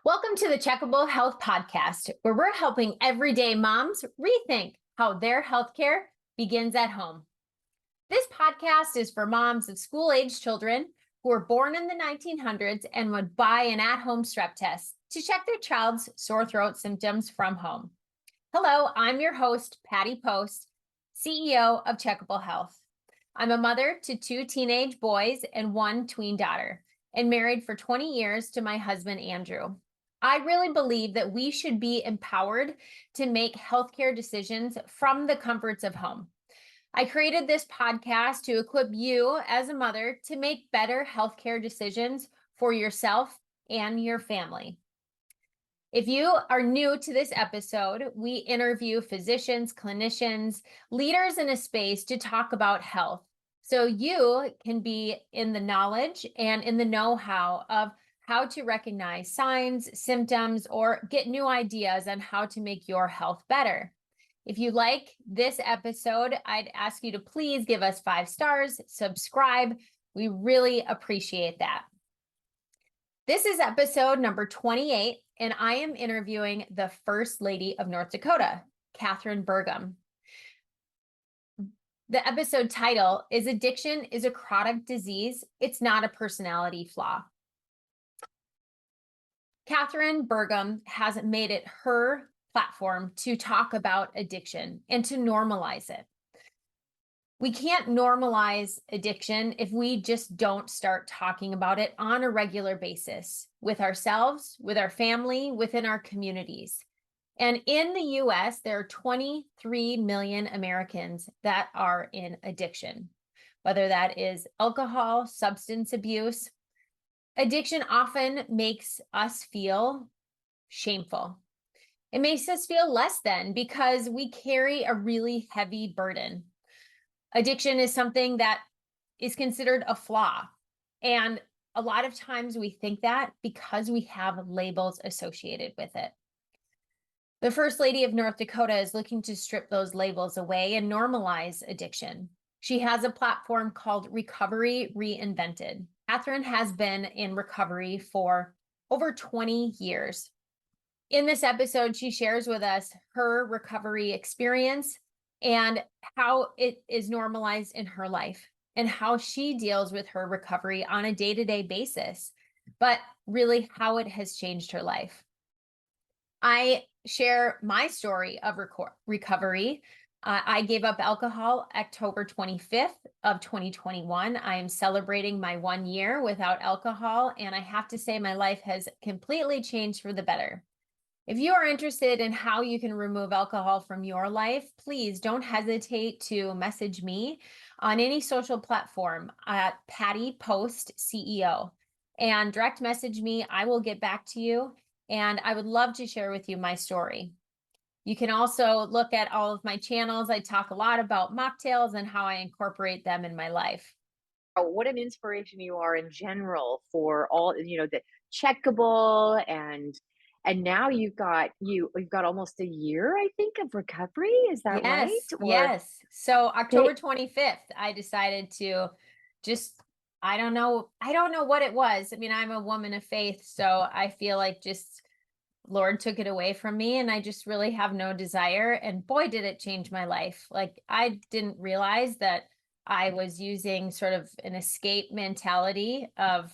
Welcome to the Checkable Health Podcast, where we're helping everyday moms rethink how their healthcare begins at home. This podcast is for moms of school age children who were born in the 1900s and would buy an at home strep test to check their child's sore throat symptoms from home. Hello, I'm your host, Patty Post, CEO of Checkable Health. I'm a mother to two teenage boys and one tween daughter, and married for 20 years to my husband, Andrew. I really believe that we should be empowered to make healthcare decisions from the comforts of home. I created this podcast to equip you as a mother to make better healthcare decisions for yourself and your family. If you are new to this episode, we interview physicians, clinicians, leaders in a space to talk about health. So you can be in the knowledge and in the know-how of how to recognize signs, symptoms, or get new ideas on how to make your health better. If you like this episode, I'd ask you to please give us 5 stars, subscribe. We really appreciate that. This is episode number 28, and I am interviewing the First Lady of North Dakota, Katharine Burgum. The episode title is Addiction is a Chronic Disease. It's not a personality flaw. Katharine Burgum has made it her platform to talk about addiction and to normalize it. We can't normalize addiction if we just don't start talking about it on a regular basis with ourselves, with our family, within our communities. And in the US, there are 23 million Americans that are in addiction, whether that is alcohol, substance abuse. Addiction often makes us feel shameful. It makes us feel less than because we carry a really heavy burden. Addiction is something that is considered a flaw. And a lot of times we think that because we have labels associated with it. The First Lady of North Dakota is looking to strip those labels away and normalize addiction. She has a platform called Recovery Reinvented. Katharine has been in recovery for over 20 years. In this episode, she shares with us her recovery experience and how it is normalized in her life and how she deals with her recovery on a day-to-day basis, but really how it has changed her life. I share my story of recovery. I gave up alcohol October 25th of 2021. I am celebrating my 1 year without alcohol, and I have to say my life has completely changed for the better. If you are interested in how you can remove alcohol from your life, please don't hesitate to message me on any social platform at Patty Post CEO and direct message me. I will get back to you, and I would love to share with you my story. You can also look at all of my channels. I talk a lot about mocktails and how I incorporate them in my life. Oh, what an inspiration you are in general for all, the checkable and now you've got almost a year, I think, of recovery. Is that right? Yes, Or yes. So they October 25th, I decided to just, I don't know what it was. I mean, I'm a woman of faith, so I feel like just Lord took it away from me and I just really have no desire. And boy, did it change my life. Like I didn't realize that I was using sort of an escape mentality of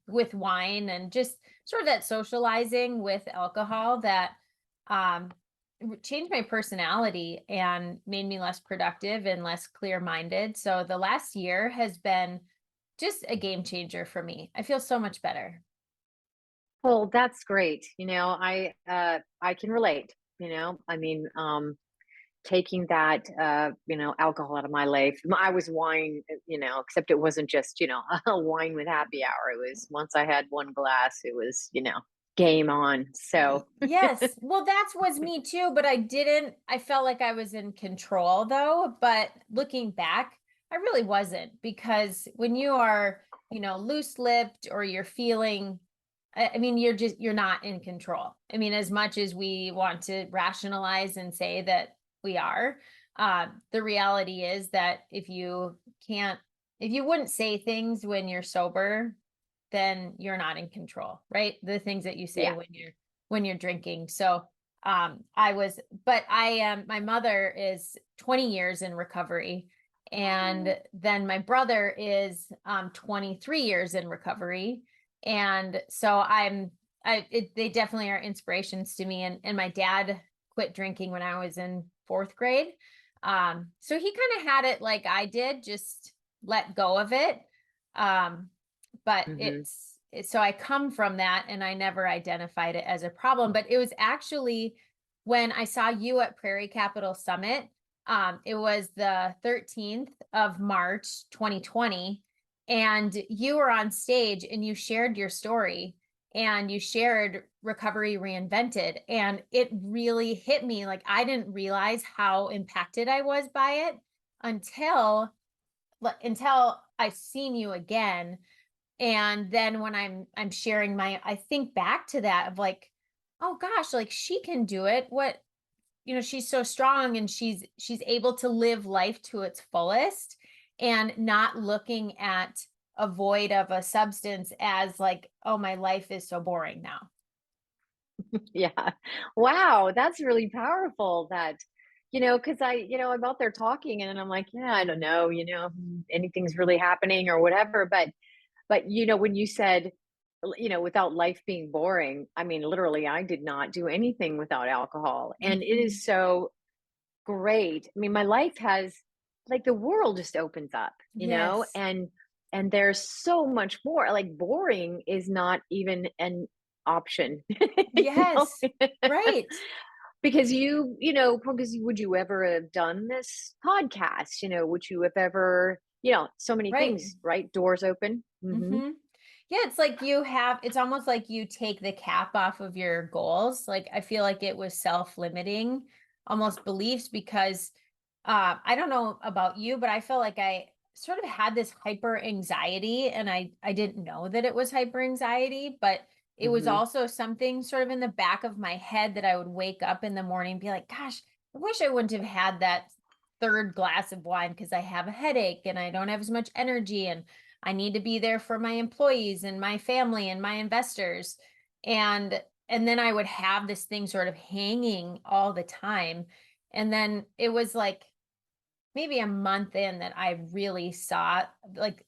with wine and just sort of that socializing with alcohol that um changed my personality and made me less productive and less clear-minded. So the last year has been just a game changer for me. I feel so much better. well, that's great. I can relate, I mean, taking that alcohol out of my life. I was wine, except it wasn't just, a wine with happy hour. It was once I had one glass, it was, game on. So Yes. Well, that's was me too, but I felt like I was in control though, but looking back, I really wasn't because when you are, loose-lipped or you're feeling I mean, you're not in control. I mean, as much as we want to rationalize and say that we are, the reality is that if you wouldn't say things when you're sober, then you're not in control, right? The things that you say Yeah. when you're drinking. So I was, but I am, my mother is 20 years in recovery. And then my brother is 23 years in recovery. And so they definitely are inspirations to me. And my dad quit drinking when I was in fourth grade. So he kind of had it like I did, just let go of it. Um, but Hmm. so I come from that and I never identified it as a problem, but it was actually when I saw you at Prairie Capital Summit. It was the 13th of March, 2020, and you were on stage and you shared your story and you shared Recovery Reinvented. And it really hit me. Like, I didn't realize how impacted I was by it until I seen you again. And then when I'm sharing I think back to that of like, oh gosh, like she can do it. What, she's so strong and she's able to live life to its fullest and not looking at a void of a substance as like, oh, my life is so boring now. Yeah. Wow, that's really powerful that, because I'm out there talking and I'm like, yeah, I don't know, anything's really happening or whatever. But when you said, without life being boring, I mean, literally, I did not do anything without alcohol. And it Mhm. is so great. I mean, my life has, like, the world just opens up, Yes. and there's so much more. Like, boring is not even an option, you know? Yes. Right. Because would you ever have done this podcast? Would you have ever, so many Right. things, right? Doors open. Hmm. Mhm. Yeah, it's like it's almost like you take the cap off of your goals. Like, I feel like it was self-limiting, almost beliefs, because I don't know about you, but I feel like I sort of had this hyper anxiety and I didn't know that it was hyper anxiety, but it was Hmm. also something sort of in the back of my head that I would wake up in the morning and be like, gosh, I wish I wouldn't have had that third glass of wine because I have a headache and I don't have as much energy and I need to be there for my employees and my family and my investors. And then I would have this thing sort of hanging all the time. And then it was like maybe a month in that I really saw like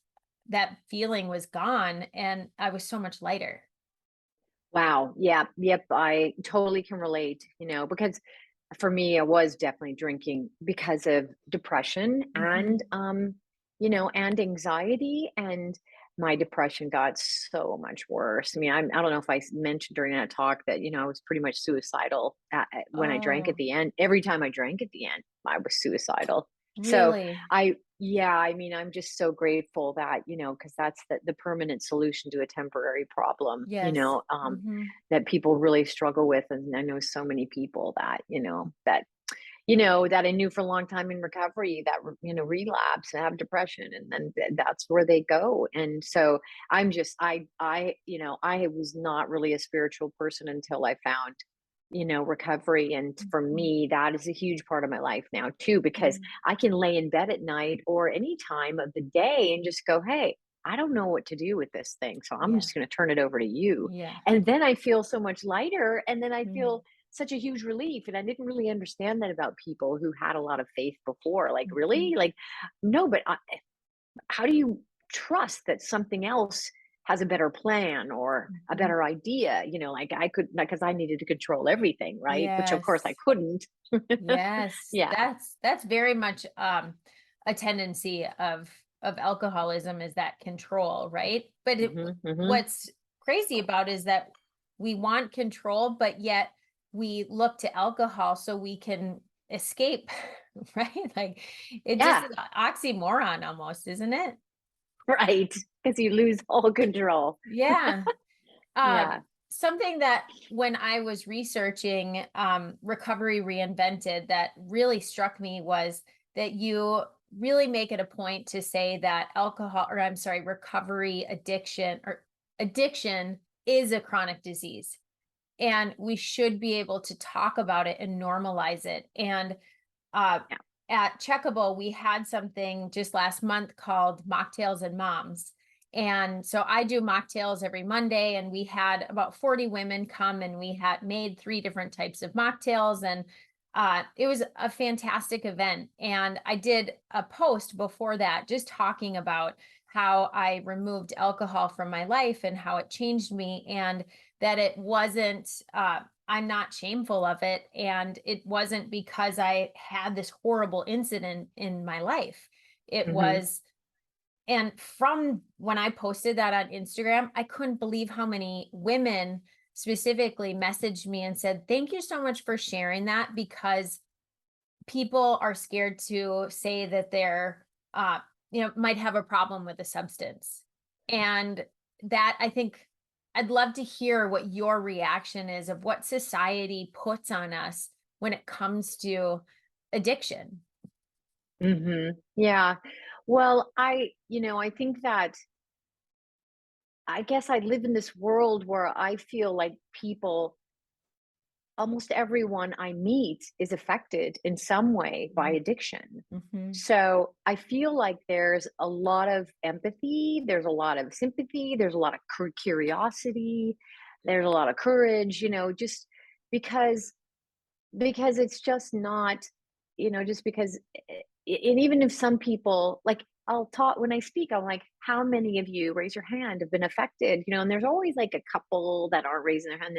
that feeling was gone and I was so much lighter. Wow. Yeah. Yep. I totally can relate, because for me, I was definitely drinking because of depression and, Mhm. and anxiety. And my depression got so much worse. I mean, I don't know if mentioned during that talk that, I was pretty much suicidal when I drank at Oh, the end. Every time I drank at the end, I was suicidal. So really? yeah, I mean, I'm just so grateful that, because that's the permanent solution to a temporary problem, Yes. Hmm. that people really struggle with. And I know so many people that, that I knew for a long time in recovery that, relapse and have depression, and then that's where they go. And so I was not really a spiritual person until I found, recovery. And for Hmm. me, that is a huge part of my life now too, because Hmm. I can lay in bed at night or any time of the day and just go, hey, I don't know what to do with this thing. So I'm Yeah. just going to turn it over to you. Yeah. And then I feel so much lighter. And then I Mm. feel such a huge relief. And I didn't really understand that about people who had a lot of faith before. Like, really? Mhm. Like, no, but how do you trust that something else has a better plan or a Mhm. better idea? Like I could, because I needed to control everything, right? Which of course I Yes. couldn't. Yes, Yeah. that's very much a tendency of alcoholism is that control, right? But Hmm. Hmm. what's crazy about is that we want control, but yet we look to alcohol so we can escape, right? Like it just Yeah. is a oxymoron almost, isn't it? Right. Because you lose all control. Yeah. Yeah. Something that when I was researching Recovery Reinvented that really struck me was that you really make it a point to say that recovery addiction is a chronic disease. And we should be able to talk about it and normalize it. And uh, Yeah. at Checkable, we had something just last month called Mocktails and Moms. And so I do mocktails every Monday, and we had about 40 women come, and we had made 3 different types of mocktails, and it was a fantastic event. And I did a post before that just talking about how I removed alcohol from my life and how it changed me, and that it wasn't, I'm not shameful of it. And it wasn't because I had this horrible incident in my life. It Hmm. was, and from when I posted that on Instagram, I couldn't believe how many women specifically messaged me and said, "Thank you so much for sharing that," because people are scared to say that they're, might have a problem with a substance. And that, I think, I'd love to hear what your reaction is of what society puts on us when it comes to addiction. Yeah. Well, I think that I guess I live in this world where I feel like people, almost everyone I meet is affected in some way by addiction. Mm-hmm. So I feel like there's a lot of empathy, there's a lot of sympathy, there's a lot of curiosity, there's a lot of courage, just because it's just not, just because and even if some people like I'll talk when I speak, I'm like, how many of you raise your hand have been affected? And there's always like a couple that aren't raising their hand.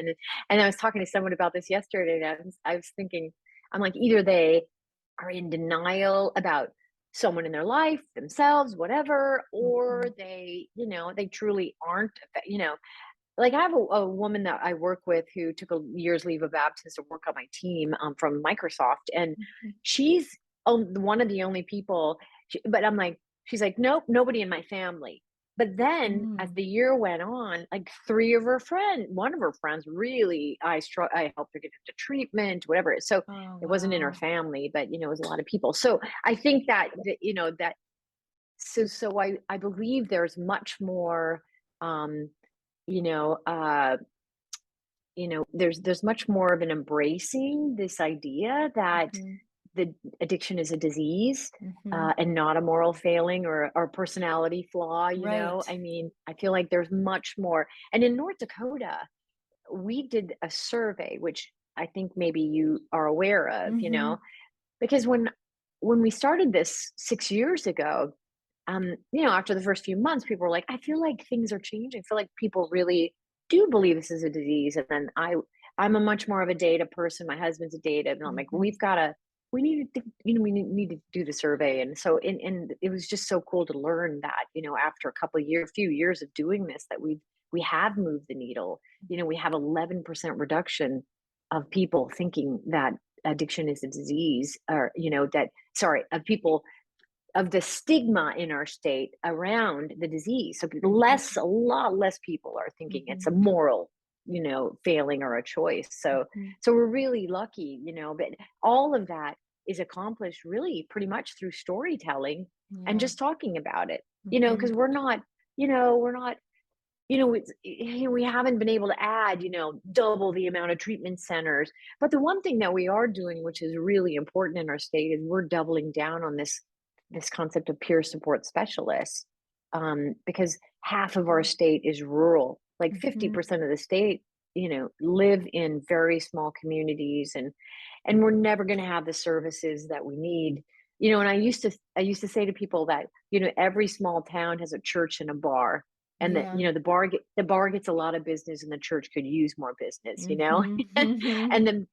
And I was talking to someone about this yesterday, and I was thinking, I'm like, either they are in denial about someone in their life, themselves, whatever, or Mm-hmm. they truly aren't, like I have a woman that I work with who took a year's leave of absence to work on my team from Microsoft, and Mhm. she's one of the only people. But I'm like, she's like, nope, nobody in my family. But then, as Mm. the year went on, like one of her friends, really, I helped her get into treatment, whatever. So Oh, it wasn't in her wow. family, but it was a lot of people. So I think that I believe there's much more. Um, you know, uh, there's much more of an embracing this idea that Mhm, the addiction is a disease, mhm. and not a moral failing or personality flaw. Right. I mean, I feel like there's much more. And in North Dakota, we did a survey, which I think maybe you are aware of, Mhm. because when we started this 6 years ago, after the first few months, people were like, I feel like things are changing. I feel like people really do believe this is a disease. And then I'm a much more of a data person. My husband's a data, and I'm like, Mhm. we need to, we need to do the survey. And so, and it was just so cool to learn that, after few years of doing this, that we have moved the needle. We have 11% reduction of people thinking that addiction is a disease, or, of people, of the stigma in our state around the disease. So Mhm. a lot less people are thinking it's a Mhm. moral, failing or a choice. So Mhm. we're really lucky, but all of that is accomplished really pretty much through storytelling and Yeah. just talking about it. Because Mhm. we're not, we haven't been able to add, double the amount of treatment centers. But the one thing that we are doing, which is really important in our state, is we're doubling down on this concept of peer support specialists, because half of our Mm. state is rural. Like Mhm. 50% of the state, live in very small communities, and we're never going to have the services that we need. And I used to say to people that, every small town has a church and a bar, and that, Yeah. the bar gets a lot of business, and the church could use more business. Mhm. Mhm. And then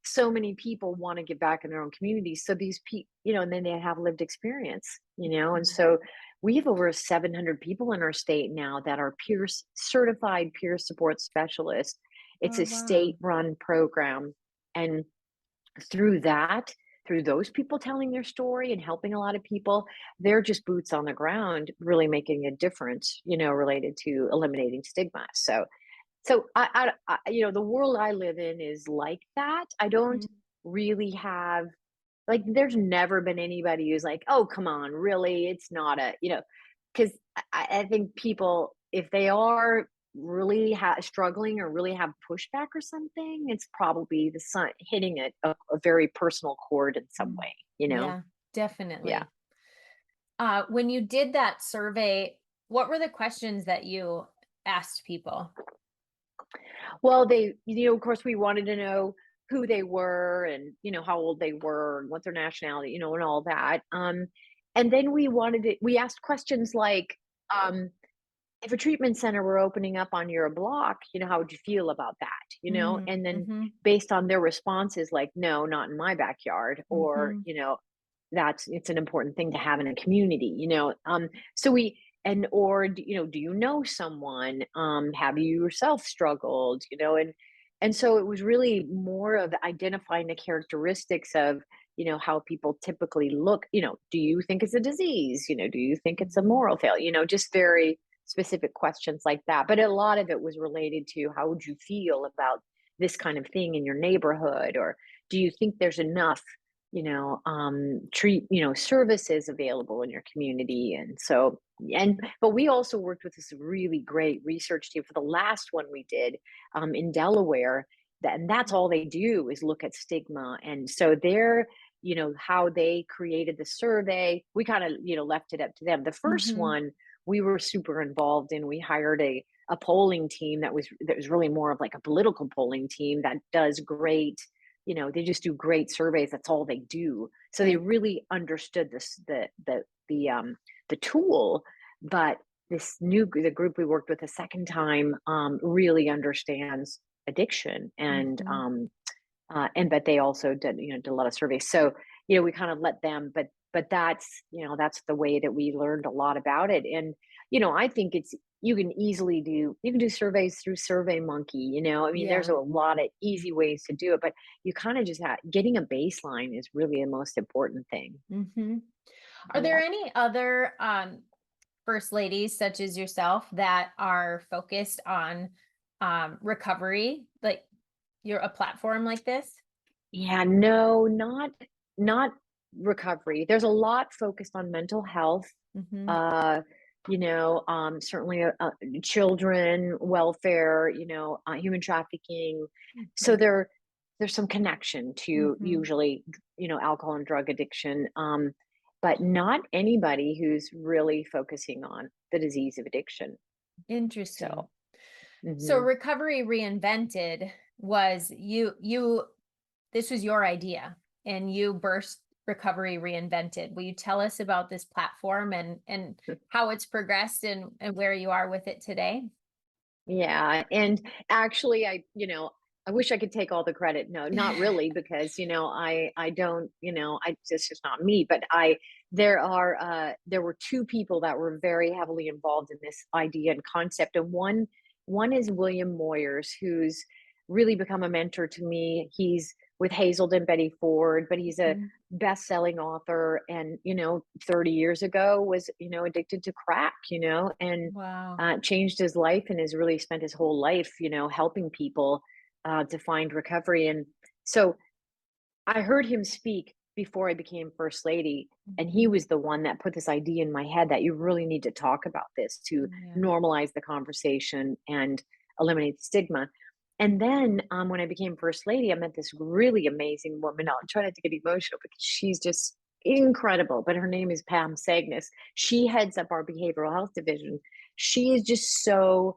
so many people want to get back in their own communities. So these people, and then they have lived experience. And Mhm. so we have over 700 people in our state now that are certified peer support specialists. It's Oh, a wow. state run program. And through that, through those people telling their story and helping a lot of people, they're just boots on the ground, really making a difference, related to eliminating stigma. So the world I live in is like that. I don't Mhm. really have, like, there's never been anybody who's like, oh, come on, really? It's not because I think people, if they are really struggling or really have pushback or something, it's probably the sun hitting a very personal chord in some Mm. way. Yeah, Yeah. definitely. When you did that survey, What were the questions that you asked people? Well, they, of course, we wanted to know who they were and, how old they were and what their nationality, and all that. And then we asked questions like, um, if a treatment center were opening up on your block, how would you feel about that? Mm, And then mhm, based on their responses, like, no, not in my backyard, or, mhm, it's an important thing to have in a community, so we, and or do you know someone, have you yourself struggled, and so it was really more of identifying the characteristics of how people typically look, do you think it's a disease, do you think it's a mhm, moral failure, just very specific questions like that. But a lot of it was related to, how would you feel about this kind of thing in your neighborhood, or do you think there's enough treat services available in your community. And so, but we also worked with this really great research team for the last one we did, in Delaware, and that's all they do is look at stigma. And so they're, how they created the survey, we kind of, left it up to them. The first mhm. one we were super involved in. We hired a polling team that was really more of like a political polling team that does great, they just do great surveys. That's all they do. So they Right. really understood this, the tool. But the group we worked with a second time, really understands addiction, Mhm. and but they also did a lot of surveys. So we kind of let them, but that's the way that we learned a lot about it. And I think you can do surveys through SurveyMonkey. I mean, there's Yeah. a lot of easy ways to do it, but you kind of just getting a baseline is really the most important thing. Mhm. Are there Yeah. any other first ladies such as yourself that are focused on recovery, like you're a platform like this? Yeah, no, not recovery. There's a lot focused on mental health, Mhm. uh, certainly children welfare, human trafficking. So Mhm. there's some connection to Mhm. usually, alcohol and drug addiction, but not anybody who's really focusing on the disease of addiction. Interesting. So, So mhm. recovery reinvented was you this was your idea and you burst recovery reinvented. Will you tell us about this platform and how it's progressed and where you are with it today? Yeah, and actually, I wish I could take all the credit. No, not really, because I don't, it's just not me. But there were two people that were very heavily involved in this idea and concept, and one is William Moyers, who's really become a mentor to me. He's with Hazelden and Betty Ford, but he's a Mhm. best-selling author, and 30 years ago was addicted to crack, and Wow. changed his life, and has really spent his whole life, helping people to find recovery. And so I heard him speak before I became First Lady, and he Mhm. was the one that put this idea in my head that you really need to talk about this to Yeah. normalize the conversation and eliminate the stigma. And then when I became First Lady, I met this really amazing woman. I'll try not to get emotional because she's just incredible, but her name is Pam Sagnis. She heads up our behavioral health division. She is just so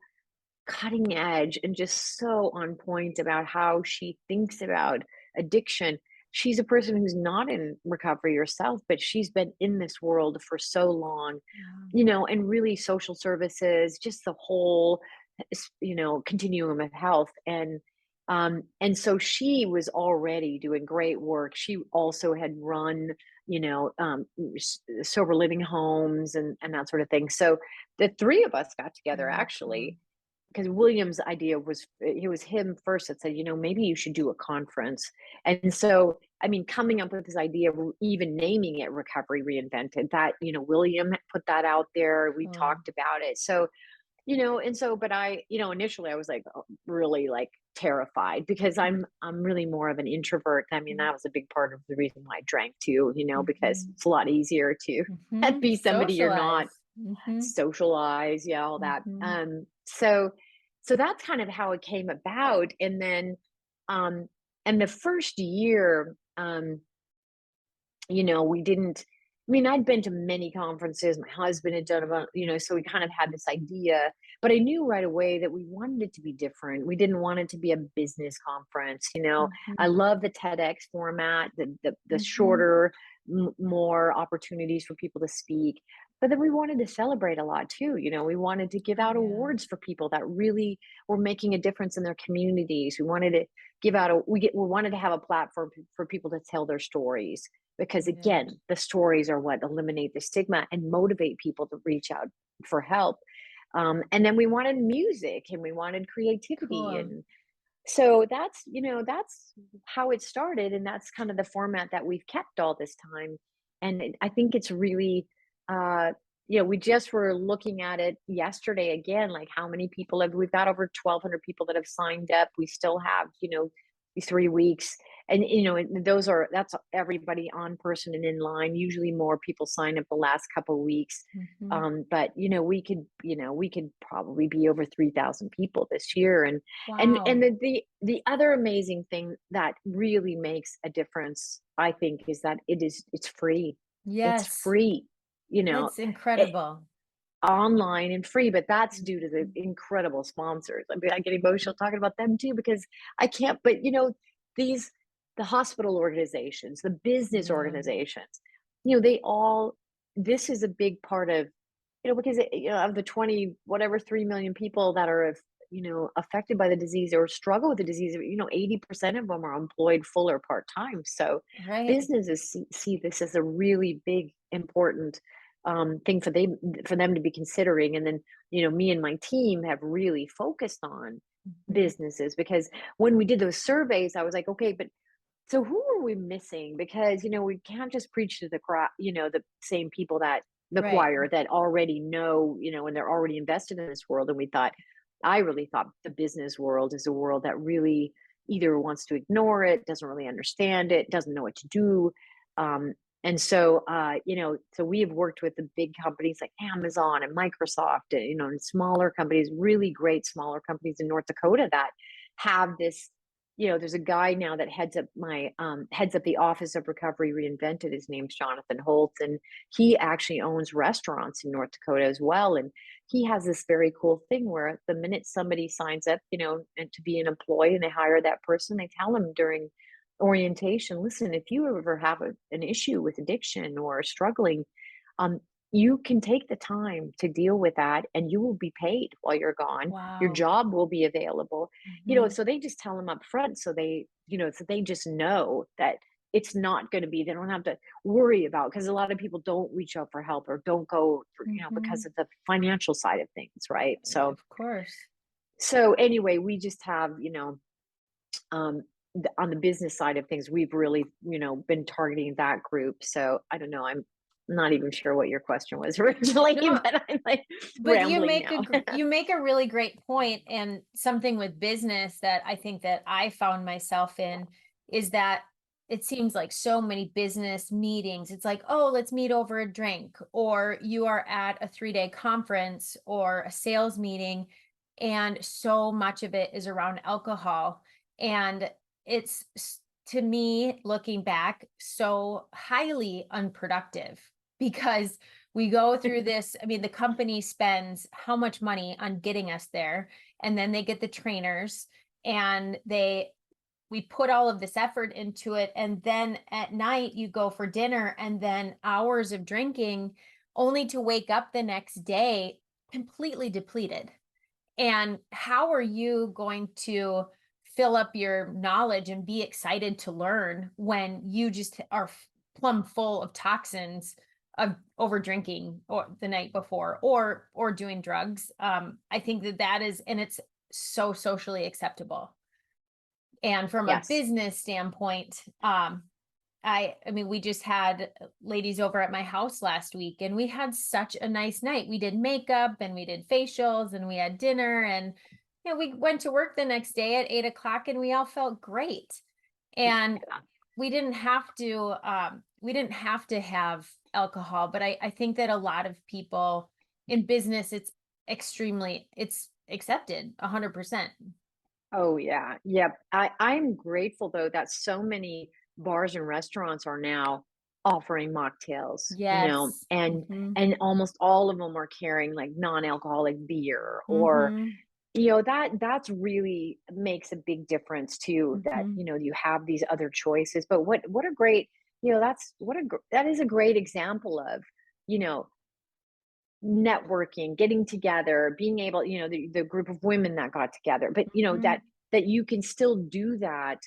cutting edge and just so on point about how she thinks about addiction. She's a person who's not in recovery herself, but she's been in this world for so long, Wow. and really social services, just the whole, continuum of health. And so she was already doing great work. She also had run, sober living homes and that sort of thing. So the three of us got together Awesome. actually because William's idea was it was him first that said, maybe you should do a conference. And so, I mean, coming up with this idea of even naming it Recovery Reinvented, that, William put that out there. We Cool. talked about it. So, and so, but initially I was like really like terrified because I'm really more of an introvert. I mean, that was a big part of the reason why I drank too, because Mhm. it's a lot easier to Mhm. be somebody you're not, Socialize. Mhm. socialize, yeah, all that. Mhm. So that's kind of how it came about. And then, and the first year, we didn't. I mean, I'd been to many conferences. My husband had done about, so we kind of had this idea, but I knew right away that we wanted it to be different. We didn't want it to be a business conference. I Mhm, love the TEDx format, the mhm. shorter, more opportunities for people to speak. But then we wanted to celebrate a lot too. We wanted to give Oh, out yeah. awards for people that really were making a difference in their communities. We wanted to give out we wanted to have a platform for people to tell their stories, because Yeah. again, the stories are what eliminate the stigma and motivate people to reach out for help. And then we wanted music and we wanted creativity, Cool. and so that's how it started, and that's kind of the format that we've kept all this time. And I think it's really, uh, we just were looking at it yesterday again, like how many people have we've got over 1,200 people that have signed up. We still have, 3 weeks, and and that's everybody on person and in line. Usually more people sign up the last couple of weeks. Mhm. But we could probably be over 3,000 people this year, and Wow. the other amazing thing that really makes a difference, I think, is that it's free. It's Yes, free, you know, that's it, incredible. online and free, but that's due to the Mhm. incredible sponsors. I mean, I get emotional talking about them too, because I can't, but these, the hospital organizations, the business Yeah, organizations, they all, this is a big part of, because of the 20, whatever, 3 million people that are, affected by the disease or struggle with the disease, 80% of them are employed full or part time. So right. businesses see this as a really big, important thing for them to be considering. And then, me and my team have really focused on Mhm. businesses, because when we did those surveys, I was like, okay, but so who are we missing? Because, we can't just preach to the crowd, the same people, that the Right. choir that already know, and they're already invested in this world. And I really thought the business world is a world that really either wants to ignore it, doesn't really understand it, doesn't know what to do. And so, so we have worked with the big companies like Amazon and Microsoft, and, and smaller companies, really great smaller companies in North Dakota that have this. There's a guy now that heads up the Office of Recovery Reinvented. His name's Jonathan Holtz, and he actually owns restaurants in North Dakota as well. And he has this very cool thing where the minute somebody signs up, and to be an employee, and they hire that person, they tell them during orientation, listen, if you ever have an issue with addiction or struggling, um, you can take the time to deal with that, and you will be paid while you're gone. Your Wow. job will be available. Mhm. So they just tell them up front, so they just know that it's not going to be, they don't have to worry about, because a lot of people don't reach out for help or don't go for, because Mhm. of the financial side of things, right? So Of course. anyway, we just have, um, on the business side of things, we've really, been targeting that group. So I don't know. I'm not even sure what your question was originally, No, but I'm like but rambling now. you make a really great point, and something with business that I think that I found myself in is that it seems like so many business meetings, it's like, oh, let's meet over a drink, or you are at a 3-day conference or a sales meeting, and so much of it is around alcohol. And to me, looking back, so highly unproductive, because we go through this. I mean, the company spends how much money on getting us there, and then they get the trainers, and we put all of this effort into it, and then at night you go for dinner, and then hours of drinking, only to wake up the next day completely depleted. And how are you going to fill up your knowledge and be excited to learn when you just are plumb full of toxins of over drinking or the night before, or doing drugs? I think that that is, and it's so socially acceptable. And from a Yes. business standpoint, I mean, we just had ladies over at my house last week, and we had such a nice night. We did makeup and we did facials and we had dinner, and we went to work the next day at 8 o'clock, and we all felt great. And Yeah. we didn't have to have alcohol, but I think that a lot of people in business, it's accepted 100%. Oh yeah. Yep. I'm grateful though that so many bars and restaurants are now offering mocktails, Yes. and almost all of them were carrying like non-alcoholic beer, or Mhm. that's really makes a big difference too, that Mhm. you have these other choices. But what a great, that is a great example of, you know networking, getting together, being able, the group of women that got together, but Mhm. that you can still do that.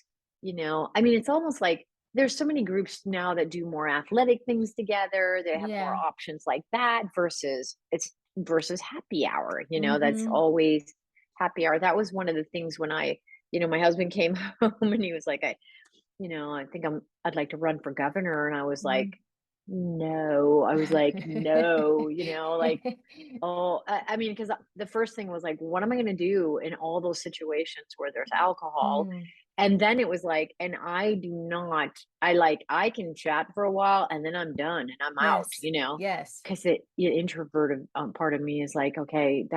I mean, it's almost like there's so many groups now that do more athletic things together. They have more Yeah. options like that, versus happy hour. That's Mhm. always happy hour. That was one of the things when my husband came home and he was like, I think I'd like to run for governor. And I was like, Mhm. no. I was like, no, like, oh, I mean, because the first thing was like, what am I going to do in all those situations where there's alcohol? Mm. And then it was like, and I do not, I can chat for a while and then I'm done and I'm out, Yes. Yes. because the introverted part of me is like, okay,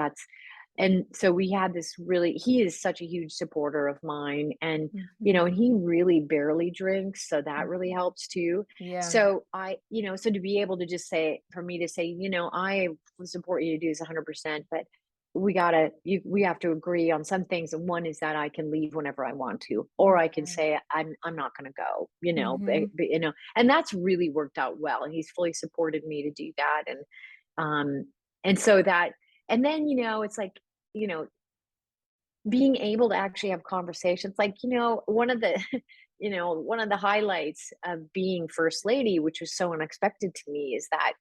and so we had this really, he is such a huge supporter of mine. And, Mhm. and he really barely drinks. So that really Mhm. helps too. Yeah. So to be able to just say, for me to say, I will support you to do this 100%, but we have to agree on some things. And one is that I can leave whenever I want to, or I can Yeah. say, I'm not going to go, Mhm. and that's really worked out well. And he's fully supported me to do that. Um, and so that, and then, it's like, you know, being able to actually have conversations, like, one of the one of the highlights of being first lady, which was so unexpected to me, is that,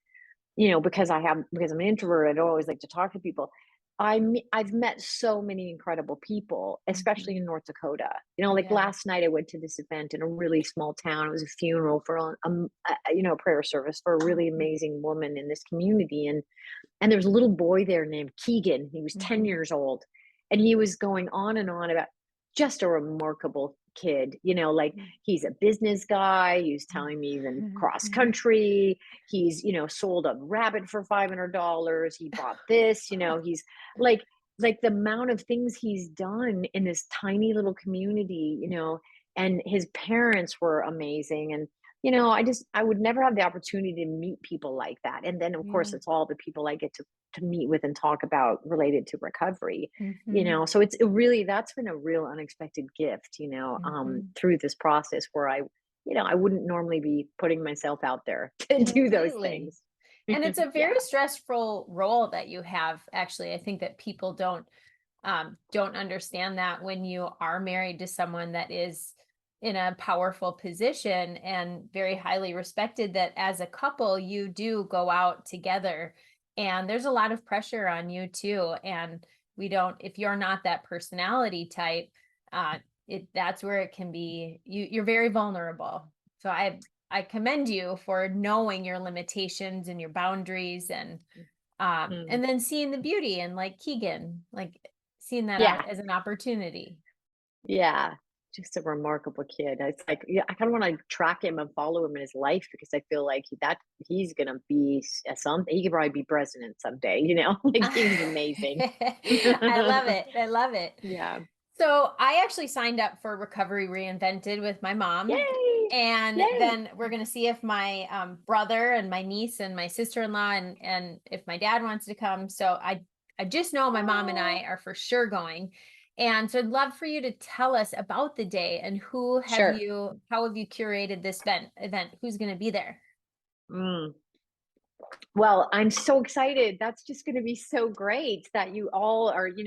because I'm an introvert, I don't always like to talk to people. I've met so many incredible people, especially in Mhm. North Dakota. Like Yeah. last night, I went to this event in a really small town. It was a funeral for a prayer service for a really Mhm. amazing woman in this community, and there was a little boy there named Keegan. He was 10 Mhm. years old. And he was going on and on about just a remarkable kid. Like, Mhm. he's a business guy. He was telling me he's in cross country. He's, sold a rabbit for $500. He bought this, he's like, the amount of things he's done in this tiny little community, and his parents were amazing. And I would never have the opportunity to meet people like that. And then, of course, Yeah. it's all the people I get to meet with and talk about related to recovery. Mhm. So that's been a real unexpected gift, Mhm. through this process where I wouldn't normally be putting myself out there to do those Completely. things. And it's a Yeah. very stressful role that you have, actually. I think that people don't understand that when you are married to someone that is in a powerful position and very highly respected, that as a couple you do go out together, and there's a lot of pressure on you too. And we don't if you're not that personality type, uh that's where it can be, you're very vulnerable. So I commend you for knowing your limitations and your boundaries, Mm. and then seeing the beauty and, like Keegan, like seeing that Yeah. as an opportunity. Yeah. Just a remarkable kid. It's like, yeah, I kind of want to track him and follow him in his life, because I feel like he's gonna be something. He could probably be president someday. Like, he was amazing. I love it. I love it. Yeah. So I actually signed up for Recovery Reinvented with my mom. Yay! And Yay! then we're going to see if my brother and my niece and my sister-in-law and if my dad wants to come. So I just know my mom and I Oh, are for sure going. And so I'd love for you to tell us about the day, and sure. how have you curated this event? Who's going to be there? Mm. Well, I'm so excited. That's just going to be so great that you all are, or you're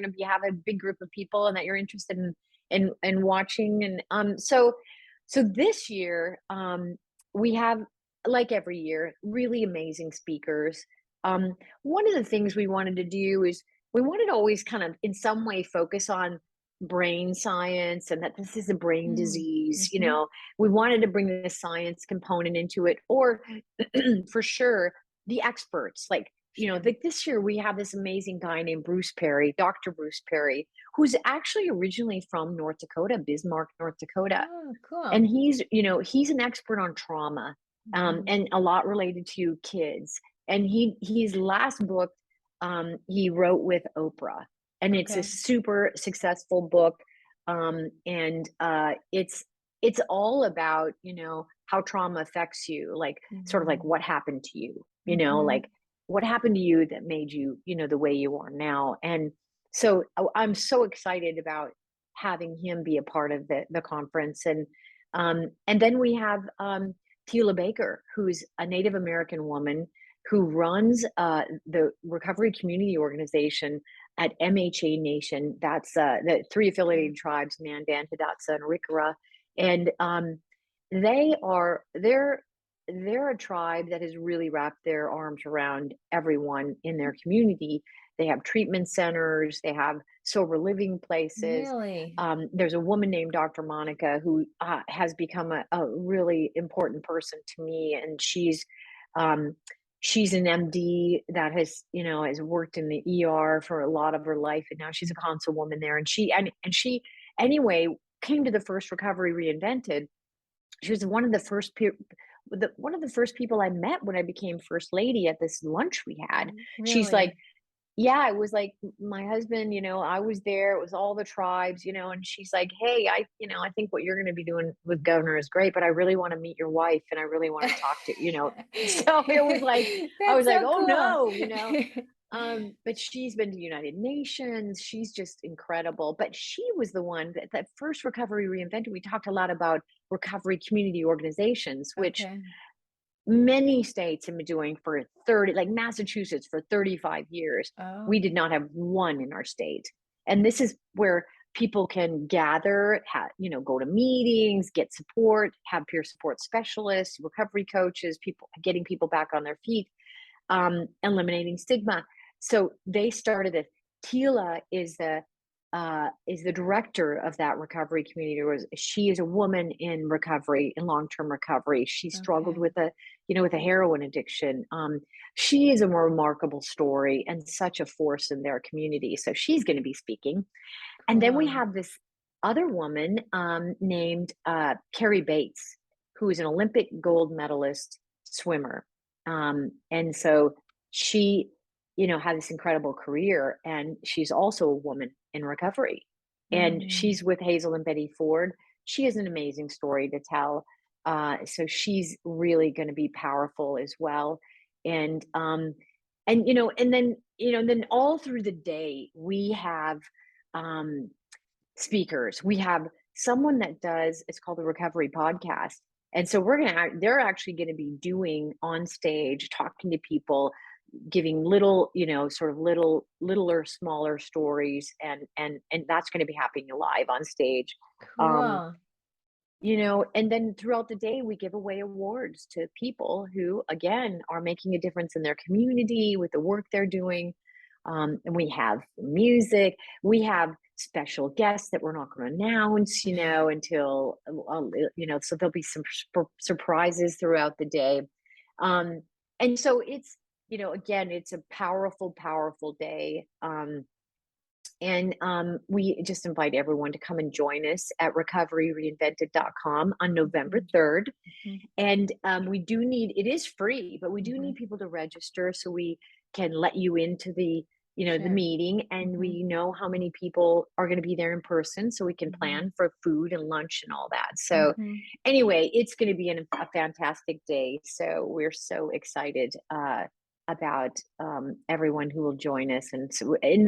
going to have a big group of people and that you're interested in watching. And so this year, we have, like every year, really amazing speakers. One of the things we wanted to do is we wanted to always kind of in some way focus on brain science, and that this is a brain Mm. disease. Mhm. We wanted to bring the science component into it, or for sure, the experts. Like this year we have this amazing guy named Bruce Perry, Dr. Bruce Perry, who's actually originally from North Dakota, Bismarck, North Dakota. Oh, And cool. he's an expert on trauma, Mhm. and a lot related to kids. And his last book, he wrote with Oprah, and it's a Okay. super successful book. And it's all about how trauma affects you, like sort of like Mhm. what happened to you, Mhm. like what happened to you that made you, the way you are now. And so I'm so excited about having him be a part of the conference. And then we have Tila Baker, who's a Native American woman who runs the Recovery Community Organization at MHA Nation. That's the three Okay. affiliated tribes, Mandan, Hidatsa, and Rikara. And they're a tribe that has really wrapped their arms around everyone in their community. They have treatment centers, they have sober living places. Really? There's a woman named Dr. Monica who has become a really important person to me, and um, she's an MD that has worked in the ER for a lot of her life, and now she's a consulwoman there. And she anyway came to the first Recovery Reinvented. She was one of the first people I met when I became first lady at this lunch we had. She's like, Really? yeah, it was like my husband, I was there, it was all the tribes, and she's like, "Hey, I think what you're going to be doing with governor is great, but I really want to meet your wife and I really want to talk to." So it was like I was That's like, so "Oh cool. no." But she's been to United Nations. She's just incredible. But she was the one that first Recovery Reinvented. We talked a lot about recovery community organizations, which Okay. many states have been doing for 30, like Massachusetts for 35 years. We Oh, did not have one in our state. And this is where people can gather, go to meetings, get support, have peer support specialists, recovery coaches, people getting people back on their feet, eliminating stigma. So they started it. Tila is the director of that recovery community. She is a woman in recovery, in long-term recovery. She struggled okay. with a heroin addiction. She is a remarkable story and such a force in their community. So she's going to be speaking. And then we Cool. have this other woman named Carrie Bates, who is an Olympic gold medalist swimmer. And so she, had this incredible career, and she's also a woman in recovery. And Mhm. she's with Hazel and Betty Ford. She has an amazing story to tell. So she's really going to be powerful as well. And and then all through the day we have um, speakers. We have someone that does, it's called the Recovery Podcast. And so they're actually going to be doing on stage, talking to people, giving little, sort of littler, smaller stories. And that's going to be happening live on stage. Um, Cool. and then throughout the day, we give away awards to people who, again, are making a difference in their community with the work they're doing. And we have music. We have special guests that we're not going to announce, until, so there'll be some surprises throughout the day. Um, and so again, it's a powerful, powerful day. And we just invite everyone to come and join us at recoveryreinvented.com on November Mhm. 3rd. Mhm. And it is free, but we do Mhm. need people to register so we can let you into the Sure. meeting. And Mhm. we know how many people are going to be there in person so we can Mhm. plan for food and lunch and all that. So, Mhm. anyway, it's going to be a fantastic day. So, we're so excited. About everyone who will join us, and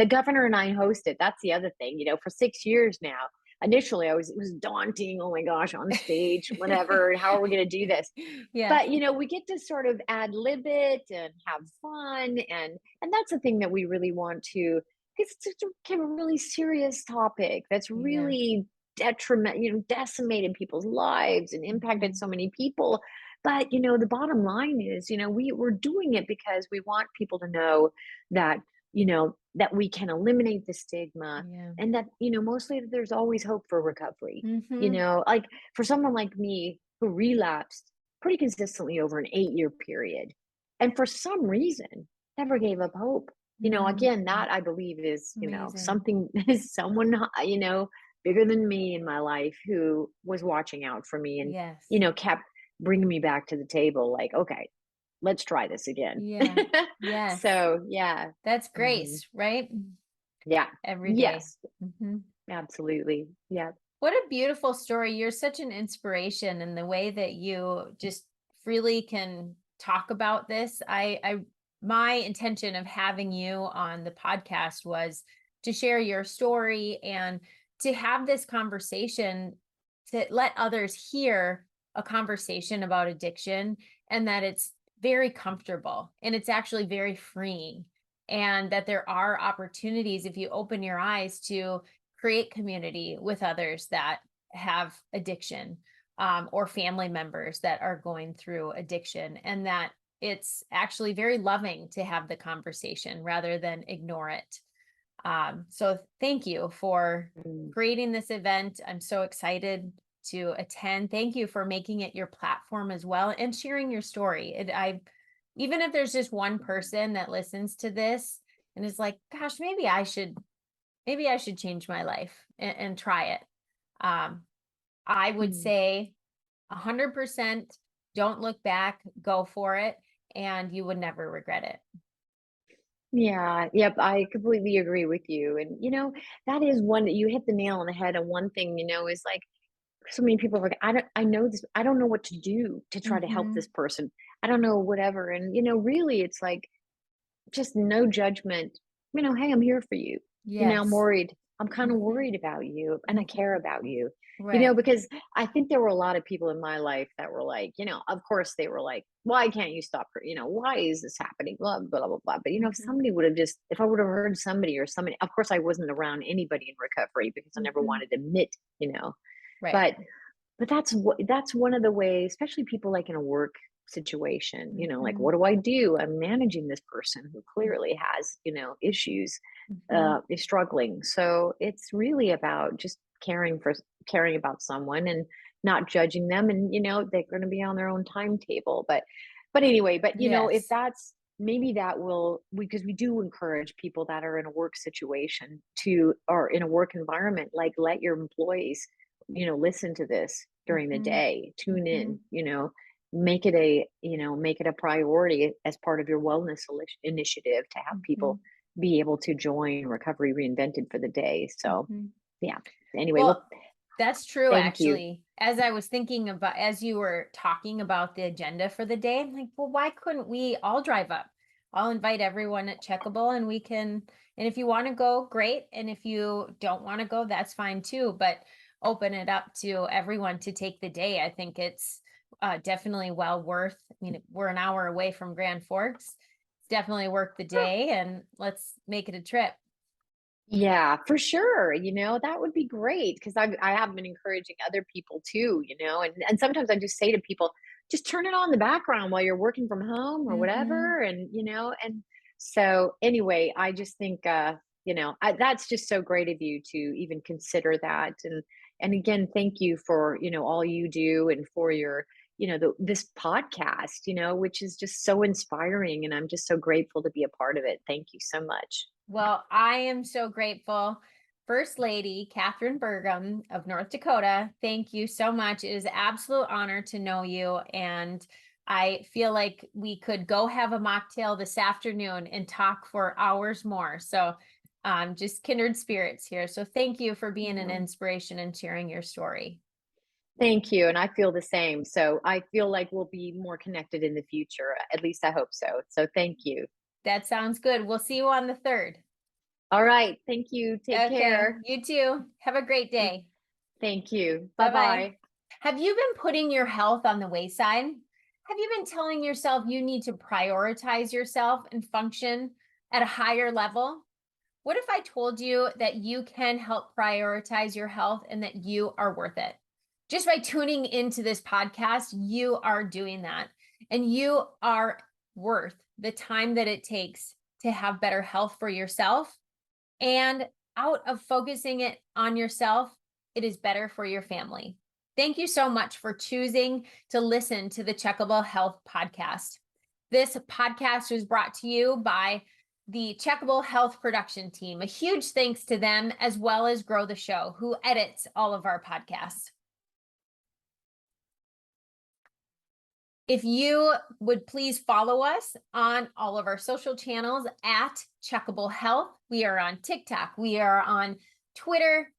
the governor and I host it. That's the other thing, for 6 years now. Initially, it was daunting. Oh my gosh, on stage, whatever. How are we going to do this? Yeah. But we get to sort of ad lib it and have fun, and that's the thing that we really want to. It's kind of a really serious topic that's Yeah. really decimated people's lives and impacted Mhm. so many people. But the bottom line is, we're doing it because we want people to know that that we can eliminate the stigma, Yeah. and that mostly that there's always hope for recovery. Mhm. Like for someone like me who relapsed pretty consistently over an 8-year period, and for some reason never gave up hope. Again, Mhm. that I believe is, Amazing. something is someone, bigger than me in my life who was watching out for me and, Yes. kept bringing me back to the table like, okay, let's try this again. Yeah. Yes. So, yeah. That's Mhm. grace, right? Yeah. Every day. Yes, Mhm. absolutely. Yeah. What a beautiful story. You're such an inspiration in the way that you just freely can talk about this. My intention of having you on the podcast was to share your story and to have this conversation, to let others hear a conversation about addiction, and that it's very comfortable and it's actually very freeing, and that there are opportunities if you open your eyes to create community with others that have addiction, or family members that are going through addiction, and that it's actually very loving to have the conversation rather than ignore it. So thank you for Mm. creating this event. I'm so excited to attend. Thank you for making it your platform as well and sharing your story. Even if there's just one person that listens to this and is like, gosh, maybe I should change my life and try it. Um, I would Mm. say 100% don't look back, go for it, and you would never regret it. Yeah, yep, I completely agree with you. And that is one that you hit the nail on the head. And one thing, is like so many people are like, I know this, I don't know what to do to try to help this Mhm. person. I don't know, whatever. And really it's like just no judgment. Hey, I'm here for you. I'm Yes. worried. I'm kind of Mhm. worried about you and I care Mhm. about you. Right. Because I think there were a lot of people in my life that were like, of course they were like, why can't you stop her? Why is this happening? Blah, blah, blah, blah. But if Mhm. somebody would have just, if I would have heard somebody or somebody, of course I wasn't around anybody in recovery because I never Mhm. wanted to admit, you know, Right. but that's one of the ways, especially people like in a work situation, like Mhm. what do I do? I'm managing this person who clearly has, issues, Mhm. is struggling. So it's really about just caring about someone and not judging them, and they're going to be on their own timetable. But anyway, but if Yes. that's maybe that will, because we do encourage people that are in a work situation to, or in a work environment, like let your employees listen to this during the Mhm. day, tune in, Mhm. make it a priority as part of your wellness initiative to have people Mhm. be able to join Recovery Reinvented for the day. So, Mhm. yeah. Anyway, Well, well, that's true, thank you. actually. As I was thinking about, as you were talking about the agenda for the day, I'm like, well, why couldn't we all drive up? I'll invite everyone at Checkable and we can, and if you want to go, great. And if you don't want to go, that's fine too. But open it up to everyone to take the day. I think it's definitely well worth, I mean, we're an hour away from Grand Forks. It's definitely worth the day, and let's make it a trip. Yeah, for sure. That would be great because I have been encouraging other people too, and sometimes I just say to people, just turn it on in the background while you're working from home or Hmm. whatever. And, and so anyway, I just think, that's just so great of you to even consider that. And again, thank you for, all you do and for your, this podcast, which is just so inspiring. And I'm just so grateful to be a part of it. Thank you so much. Well, I am so grateful. First Lady Catherine Burgum of North Dakota, thank you so much. It is an absolute honor to know you. And I feel like we could go have a mocktail this afternoon and talk for hours more. So, just kindred spirits here. So, thank you for being an Yeah. inspiration and sharing your story. Thank you, and I feel the same. So I feel like we'll be more connected in the future. At least I hope so. So thank you. That sounds good. We'll see you on the 3rd. All right. Thank you. Take Okay. care. You too. Have a great day. Thank you. Bye bye. Bye-bye. Have you been putting your health on the wayside? Have you been telling yourself you need to prioritize yourself and function at a higher level? What if I told you that you can help prioritize your health and that you are worth it? Just by tuning into this podcast, you are doing that. And you are worth the time that it takes to have better health for yourself. And out of focusing it on yourself, it is better for your family. Thank you so much for choosing to listen to the Checkable Health Podcast. This podcast was brought to you by the Checkable Health production team. A huge thanks to them, as well as Grow the Show, who edits all of our podcasts. If you would please follow us on all of our social channels at Checkable Health. We are on TikTok, we are on Twitter,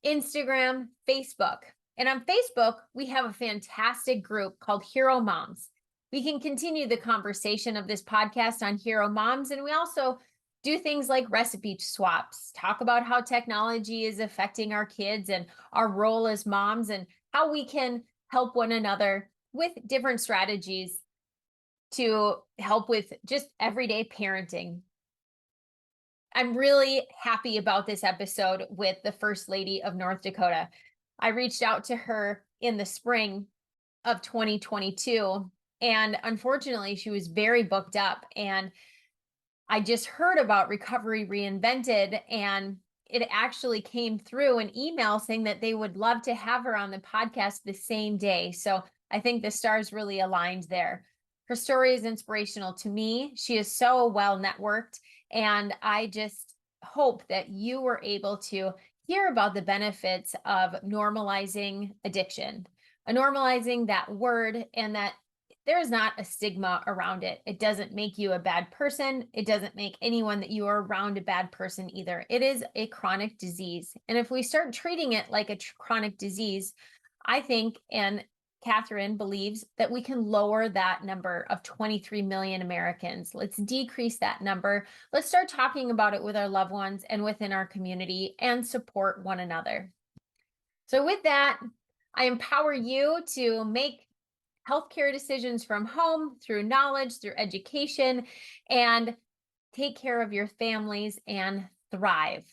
Instagram, Facebook. And on Facebook, we have a fantastic group called Hero Moms. We can continue the conversation of this podcast on Hero Moms. And we also do things like recipe swaps, talk about how technology is affecting our kids and our role as moms and how we can help one another with different strategies to help with just everyday parenting. I'm really happy about this episode with the First Lady of North Dakota. I reached out to her in the spring of 2022, and unfortunately, she was very booked up. And I just heard about Recovery Reinvented, and it actually came through an email saying that they would love to have her on the podcast the same day. So I think the stars really aligned there. Her story is inspirational to me. She is so well networked, and I just hope that you were able to hear about the benefits of normalizing addiction, normalizing that word, and that there is not a stigma around it. It doesn't make you a bad person. It doesn't make anyone that you are around a bad person either. It is a chronic disease. And if we start treating it like a chronic disease, I think, and Catherine believes, that we can lower that number of 23 million Americans. Let's decrease that number. Let's start talking about it with our loved ones and within our community and support one another. So with that, I empower you to make healthcare decisions from home through knowledge, through education, and take care of your families and thrive.